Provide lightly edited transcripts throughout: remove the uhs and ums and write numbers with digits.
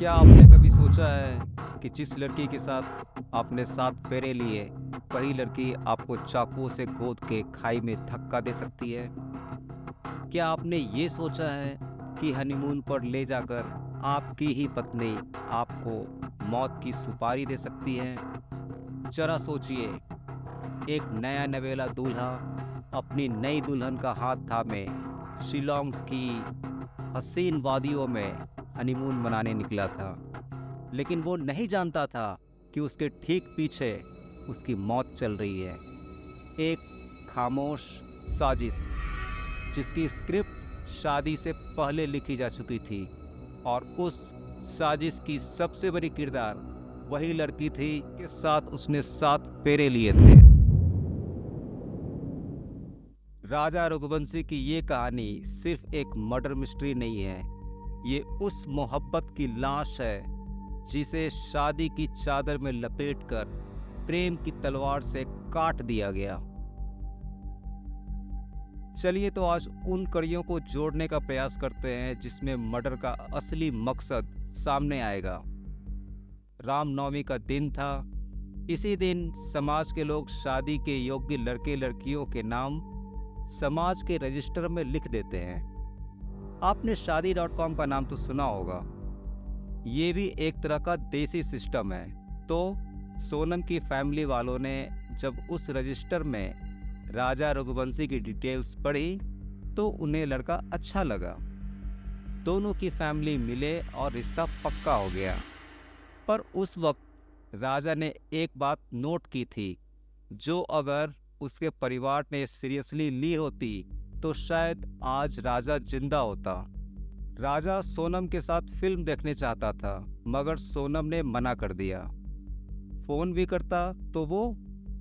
क्या आपने कभी सोचा है कि जिस लड़की के साथ आपने 7 फेरे लिए, वही लड़की आपको चाकुओं से गोद के खाई में धक्का दे सकती है? क्या आपने ये सोचा है कि हनीमून पर ले जाकर आपकी ही पत्नी आपको मौत की सुपारी दे सकती है? जरा सोचिए, एक नया नवेला दूल्हा अपनी नई दुल्हन का हाथ थामे शिलोंग की हसीन वादियों में हनीमून मनाने निकला था। लेकिन वो नहीं जानता था कि उसके ठीक पीछे उसकी मौत चल रही है। एक खामोश साजिश जिसकी स्क्रिप्ट शादी से पहले लिखी जा चुकी थी, और उस साजिश की सबसे बड़ी किरदार वही लड़की थी के साथ उसने 7 फेरे लिए थे। राजा रघुवंशी की ये कहानी सिर्फ एक मर्डर मिस्ट्री नहीं है, ये उस मोहब्बत की लाश है जिसे शादी की चादर में लपेटकर प्रेम की तलवार से काट दिया गया। चलिए तो आज उन कड़ियों को जोड़ने का प्रयास करते हैं जिसमें मर्डर का असली मकसद सामने आएगा। रामनवमी का दिन था। इसी दिन समाज के लोग शादी के योग्य लड़के लड़कियों के नाम समाज के रजिस्टर में लिख देते हैं। आपने शादी.com का नाम तो सुना होगा। ये भी एक तरह का देसी सिस्टम है। तो सोनम की फैमिली वालों ने जब उस रजिस्टर में राजा रघुवंशी की डिटेल्स पढ़ी तो उन्हें लड़का अच्छा लगा। दोनों की फैमिली मिले और रिश्ता पक्का हो गया। पर उस वक्त राजा ने एक बात नोट की थी, जो अगर उसके परिवार ने सीरियसली ली होती तो शायद आज राजा जिंदा होता। राजा सोनम के साथ फिल्म देखने चाहता था, मगर सोनम ने मना कर दिया। फोन भी करता तो वो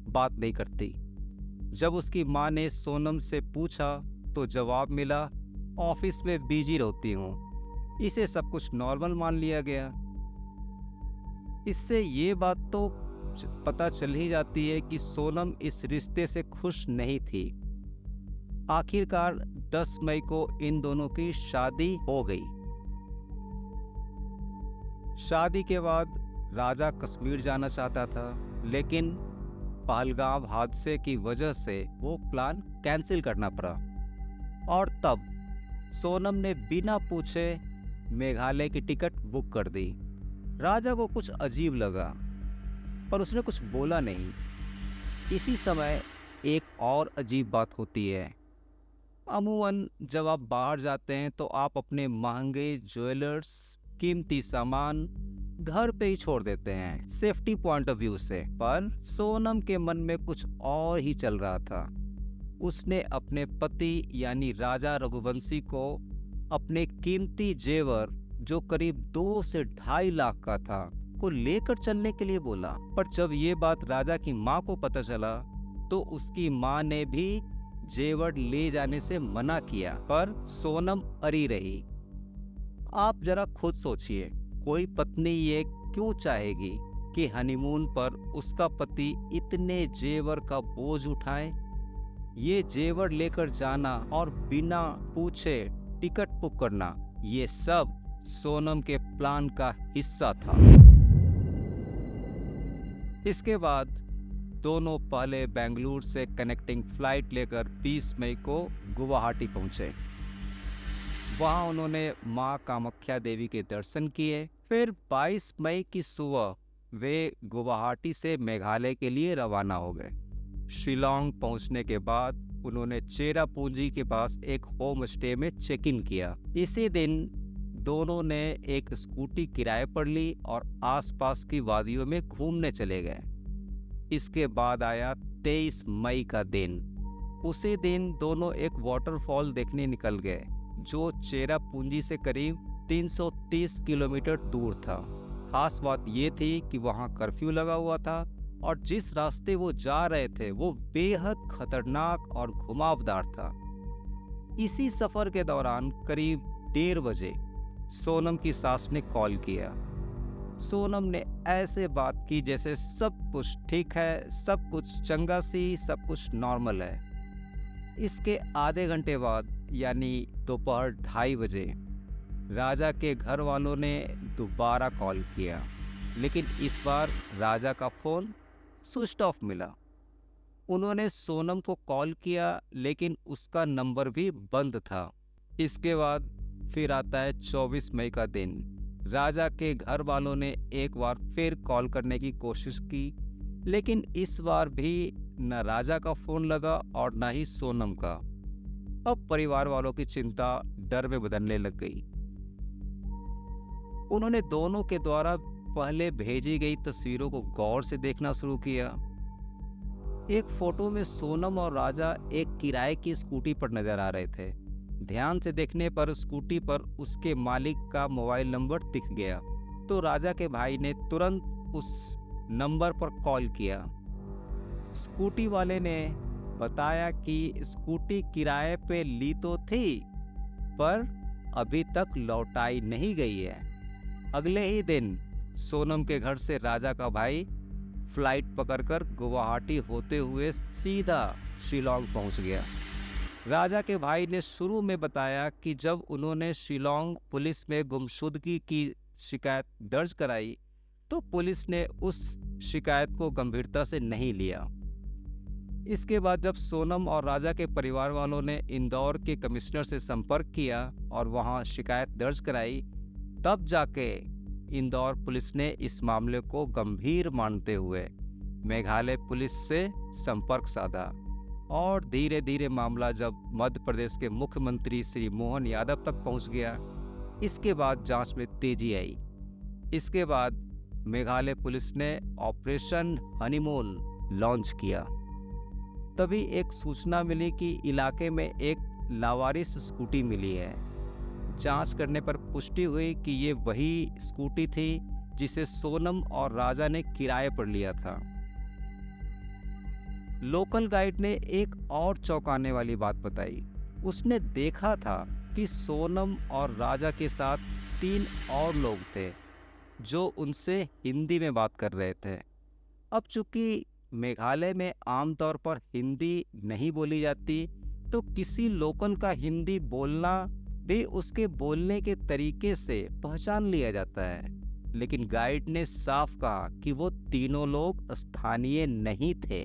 बात नहीं करती। जब उसकी माँ ने सोनम से पूछा तो जवाब मिला, ऑफिस में बिजी रहती हूँ। इसे सब कुछ नॉर्मल मान लिया गया। इससे ये बात तो पता चल ही जाती है कि सोनम इस रिश्ते से खुश नहीं थी। आखिरकार 10 मई को इन दोनों की शादी हो गई। शादी के बाद राजा कश्मीर जाना चाहता था, लेकिन पहलगाम हादसे की वजह से वो प्लान कैंसिल करना पड़ा। और तब सोनम ने बिना पूछे मेघालय की टिकट बुक कर दी। राजा को कुछ अजीब लगा, पर उसने कुछ बोला नहीं। इसी समय एक और अजीब बात होती है। अमूमन जब आप बाहर जाते हैं तो आप अपने महंगे ज्वेलर्स, कीमती सामान घर पे ही छोड़ देते हैं, सेफ्टी पॉइंट ऑफ व्यू से। पर सोनम के मन में कुछ और ही चल रहा था। उसने अपने पति यानी राजा रघुवंशी को अपने कीमती जेवर, जो करीब 2 से 2.5 लाख का था, को लेकर चलने के लिए बोला। पर जब ये बात राजा की माँ को पता चला तो उसकी माँ ने भी जेवर ले जाने से मना किया, पर सोनम अड़ी रही। आप जरा खुद सोचिए, कोई पत्नी ये क्यों चाहेगी कि हनीमून पर उसका पति इतने जेवर का बोझ उठाए? ये जेवर लेकर जाना और बिना पूछे टिकट बुक करना, ये सब सोनम के प्लान का हिस्सा था। इसके बाद दोनों पहले बेंगलुरु से कनेक्टिंग फ्लाइट लेकर 20 मई को गुवाहाटी पहुंचे। वहां उन्होंने मां कामाख्या देवी के दर्शन किए। फिर 22 मई की सुबह वे गुवाहाटी से मेघालय के लिए रवाना हो गए। शिलोंग पहुंचने के बाद उन्होंने चेरापूंजी के पास एक होम स्टे में चेक इन किया। इसी दिन दोनों ने एक स्कूटी किराए पर ली और आसपास की वादियों में घूमने चले गए। इसके बाद आया 23 मई का दिन। उसी दिन दोनों एक वाटरफॉल देखने निकल गए, जो चेरापूंजी से करीब 330 किलोमीटर दूर था। खास बात ये थी कि वहां कर्फ्यू लगा हुआ था और जिस रास्ते वो जा रहे थे वो बेहद खतरनाक और घुमावदार था। इसी सफर के दौरान करीब 1:30 बजे सोनम की सास ने कॉल किया। सोनम ने ऐसे बात की जैसे सब कुछ ठीक है, सब कुछ चंगा सी, सब कुछ नॉर्मल है। इसके आधे घंटे बाद यानी दोपहर 2:30 बजे राजा के घर वालों ने दोबारा कॉल किया, लेकिन इस बार राजा का फ़ोन स्विच ऑफ मिला। उन्होंने सोनम को कॉल किया, लेकिन उसका नंबर भी बंद था। इसके बाद फिर आता है 24 मई का दिन। राजा के घर वालों ने एक बार फिर कॉल करने की कोशिश की, लेकिन इस बार भी न राजा का फ़ोन लगा और न ही सोनम का। अब परिवार वालों की चिंता डर में बदलने लग गई। उन्होंने दोनों के द्वारा पहले भेजी गई तस्वीरों को गौर से देखना शुरू किया। एक फोटो में सोनम और राजा एक किराए की स्कूटी पर नजर आ रहे थे। ध्यान से देखने पर स्कूटी पर उसके मालिक का मोबाइल नंबर दिख गया, तो राजा के भाई ने तुरंत उस नंबर पर कॉल किया। स्कूटी वाले ने बताया कि स्कूटी किराए पे ली तो थी, पर अभी तक लौटाई नहीं गई है। अगले ही दिन सोनम के घर से राजा का भाई फ्लाइट पकड़कर गुवाहाटी होते हुए सीधा शिलोंग पहुंच गया। राजा के भाई ने शुरू में बताया कि जब उन्होंने शिलोंग पुलिस में गुमशुदगी की शिकायत दर्ज कराई, तो पुलिस ने उस शिकायत को गंभीरता से नहीं लिया। इसके बाद जब सोनम और राजा के परिवार वालों ने इंदौर के कमिश्नर से संपर्क किया और वहां शिकायत दर्ज कराई, तब जाके इंदौर पुलिस ने इस मामले को गंभीर मानते हुए मेघालय पुलिस से संपर्क साधा। और धीरे धीरे मामला जब मध्य प्रदेश के मुख्यमंत्री श्री मोहन यादव तक पहुंच गया, इसके बाद जांच में तेजी आई। इसके बाद मेघालय पुलिस ने ऑपरेशन हनीमून लॉन्च किया। तभी एक सूचना मिली कि इलाके में एक लावारिस स्कूटी मिली है। जांच करने पर पुष्टि हुई कि ये वही स्कूटी थी जिसे सोनम और राजा ने किराए पर लिया था। लोकल गाइड ने एक और चौंकाने वाली बात बताई। उसने देखा था कि सोनम और राजा के साथ 3 और लोग थे जो उनसे हिंदी में बात कर रहे थे। अब चूंकि मेघालय में आमतौर पर हिंदी नहीं बोली जाती, तो किसी लोकल का हिंदी बोलना भी उसके बोलने के तरीके से पहचान लिया जाता है। लेकिन गाइड ने साफ कहा कि वो तीनों लोग स्थानीय नहीं थे।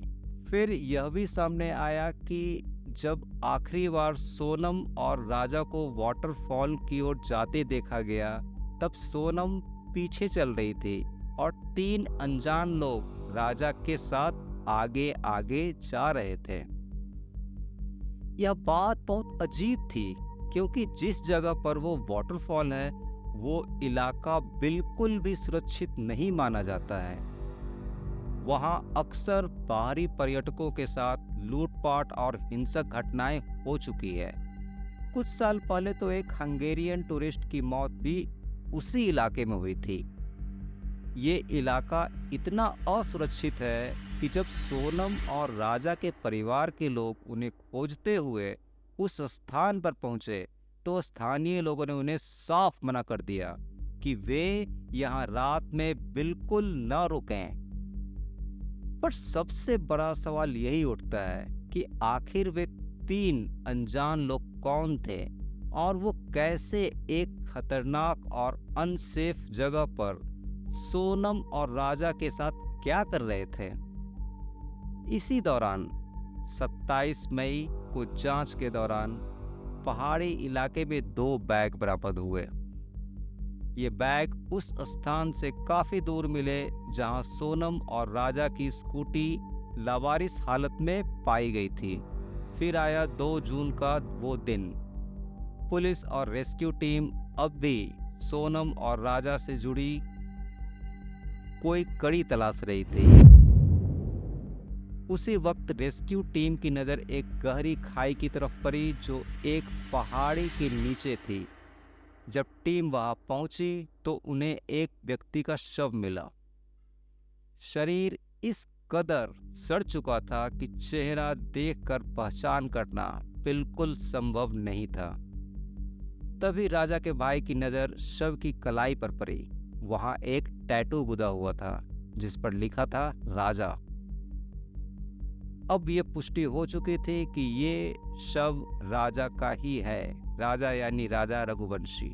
फिर यह भी सामने आया कि जब आखिरी बार सोनम और राजा को वाटरफॉल की ओर जाते देखा गया, तब सोनम पीछे चल रही थी और 3 अनजान लोग राजा के साथ आगे आगे जा रहे थे। यह बात बहुत अजीब थी, क्योंकि जिस जगह पर वो वाटरफॉल है, वो इलाका बिल्कुल भी सुरक्षित नहीं माना जाता है। वहाँ अक्सर बाहरी पर्यटकों के साथ लूटपाट और हिंसक घटनाएं हो चुकी है। कुछ साल पहले तो एक हंगेरियन टूरिस्ट की मौत भी उसी इलाके में हुई थी। ये इलाका इतना असुरक्षित है कि जब सोनम और राजा के परिवार के लोग उन्हें खोजते हुए उस स्थान पर पहुंचे, तो स्थानीय लोगों ने उन्हें साफ मना कर दिया कि वे यहाँ रात में बिल्कुल न रुकें। पर सबसे बड़ा सवाल यही उठता है कि आखिर वे 3 अनजान लोग कौन थे और वो कैसे एक खतरनाक और अनसेफ जगह पर सोनम और राजा के साथ क्या कर रहे थे। इसी दौरान 27 मई को जांच के दौरान पहाड़ी इलाके में 2 बैग बरामद हुए। ये बैग उस स्थान से काफी दूर मिले जहां सोनम और राजा की स्कूटी लावारिस हालत में पाई गई थी। फिर आया 2 जून का वो दिन। पुलिस और रेस्क्यू टीम अब भी सोनम और राजा से जुड़ी कोई कड़ी तलाश रही थी। उसी वक्त रेस्क्यू टीम की नज़र एक गहरी खाई की तरफ पड़ी जो एक पहाड़ी के नीचे थी। जब टीम वहां पहुंची तो उन्हें एक व्यक्ति का शव मिला। शरीर इस कदर सड़ चुका था कि चेहरा देखकर पहचान करना बिल्कुल संभव नहीं था। तभी राजा के भाई की नज़र शव की कलाई पर पड़ी। वहां एक टैटू गुदा हुआ था जिस पर लिखा था राजा। अब ये पुष्टि हो चुकी थी कि ये शव राजा का ही है, राजा यानी राजा रघुवंशी।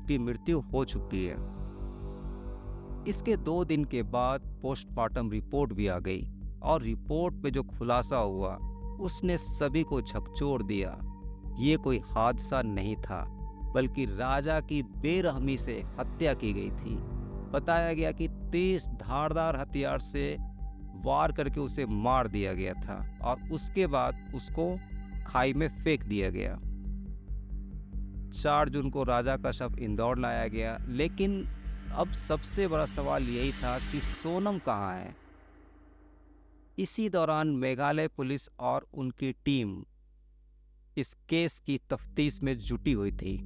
की मृत्यु हो चुकी है। इसके 2 दिन के बाद पोस्टमार्टम रिपोर्ट भी आ गई और रिपोर्ट में जो खुलासा हुआ उसने सभी को झकझोर दिया। ये कोई हादसा नहीं था, बल्कि राजा की बेरहमी से हत्या की गई थी। बताया गया कि तेज धारदार हथियार से वार करके उसे मार दिया गया था और उसके बाद उसको खाई में फेंक दिया गया। 4 जून को राजा का शव इंदौर लाया गया, लेकिन अब सबसे बड़ा सवाल यही था कि सोनम कहाँ है। इसी दौरान मेघालय पुलिस और उनकी टीम इस केस की तफ्तीश में जुटी हुई थी।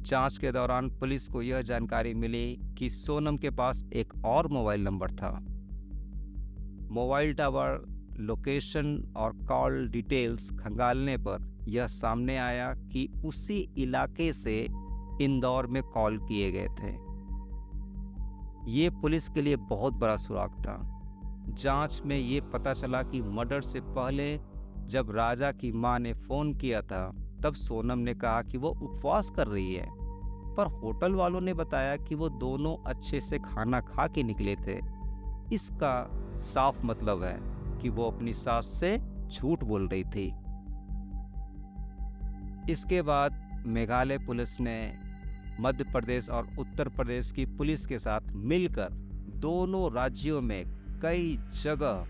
जांच के दौरान पुलिस को यह जानकारी मिली कि सोनम के पास एक और मोबाइल नंबर था। मोबाइल टावर लोकेशन और कॉल डिटेल्स खंगालने पर यह सामने आया कि उसी इलाके से इंदौर में कॉल किए गए थे। ये पुलिस के लिए बहुत बड़ा सुराग था। जांच में ये पता चला कि मर्डर से पहले जब राजा की मां ने फोन किया था तब सोनम ने कहा कि वो उपवास कर रही है, पर होटल वालों ने बताया कि वो दोनों अच्छे से खाना खा के निकले थे। इसका साफ मतलब है कि वो अपनी सास से झूठ बोल रही थी। इसके बाद मेघालय पुलिस ने मध्य प्रदेश और उत्तर प्रदेश की पुलिस के साथ मिलकर दोनों राज्यों में कई जगह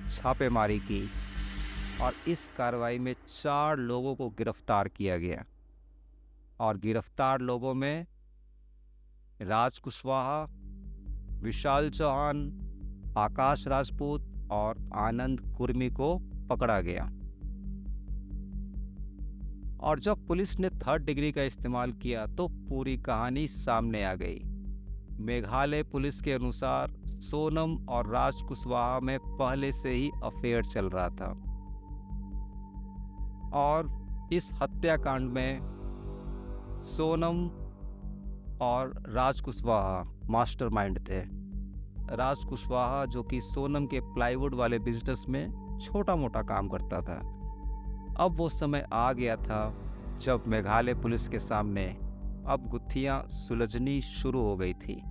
छापेमारी की और इस कार्रवाई में 4 लोगों को गिरफ्तार किया गया। और गिरफ्तार लोगों में राज कुशवाहा, विशाल चौहान, आकाश राजपूत और आनंद कुर्मी को पकड़ा गया। और जब पुलिस ने 3rd डिग्री का इस्तेमाल किया तो पूरी कहानी सामने आ गई। मेघालय पुलिस के अनुसार सोनम और राज कुशवाहा में पहले से ही अफेयर चल रहा था और इस हत्याकांड में सोनम और राज कुशवाहा मास्टरमाइंड थे। राज कुशवाहा जो कि सोनम के प्लाईवुड वाले बिजनेस में छोटा मोटा काम करता था। अब वो समय आ गया था जब मेघालय पुलिस के सामने अब गुत्थियां सुलझनी शुरू हो गई थी।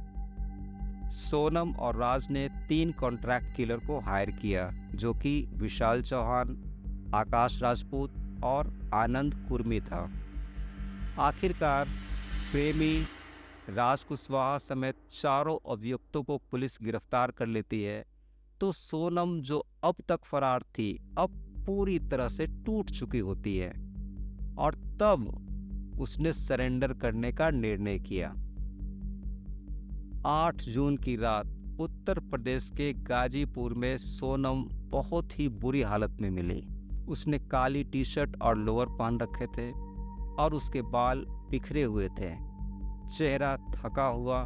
सोनम और राज ने 3 कॉन्ट्रैक्ट किलर को हायर किया, जो कि विशाल चौहान, आकाश राजपूत और आनंद कुर्मी था। आखिरकार प्रेमी राज कुशवाहा समेत 4 अभियुक्तों को पुलिस गिरफ्तार कर लेती है, तो सोनम जो अब तक फरार थी अब पूरी तरह से टूट चुकी होती है और तब उसने सरेंडर करने का निर्णय किया। 8 जून की रात उत्तर प्रदेश के गाजीपुर में सोनम बहुत ही बुरी हालत में मिली। उसने काली टी-शर्ट और लोअर पहन रखे थे और उसके बाल बिखरे हुए थे। चेहरा थका हुआ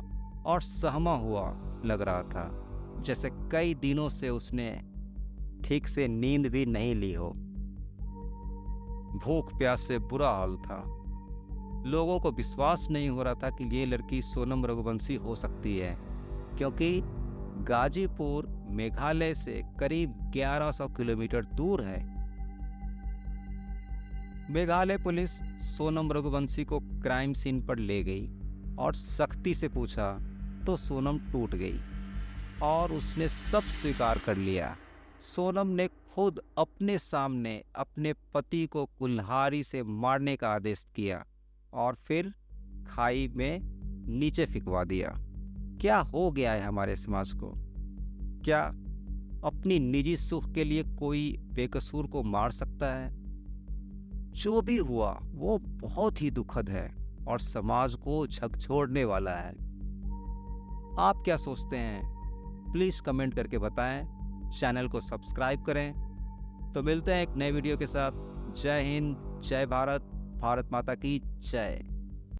और सहमा हुआ लग रहा था, जैसे कई दिनों से उसने ठीक से नींद भी नहीं ली हो। भूख प्यास से बुरा हाल था। लोगों को विश्वास नहीं हो रहा था कि ये लड़की सोनम रघुवंशी हो सकती है, क्योंकि गाजीपुर मेघालय से करीब 1100 किलोमीटर दूर है। मेघालय पुलिस सोनम रघुवंशी को क्राइम सीन पर ले गई और सख्ती से पूछा तो सोनम टूट गई और उसने सब स्वीकार कर लिया। सोनम ने खुद अपने सामने अपने पति को कुल्हाड़ी से मारने का आदेश किया और फिर खाई में नीचे फेंकवा दिया। क्या हो गया है हमारे समाज को? क्या अपनी निजी सुख के लिए कोई बेकसूर को मार सकता है? जो भी हुआ वो बहुत ही दुखद है और समाज को झकझोरने वाला है। आप क्या सोचते हैं? प्लीज कमेंट करके बताएं। चैनल को सब्सक्राइब करें। तो मिलते हैं एक नए वीडियो के साथ। जय हिंद, जय भारत, भारत माता की जय।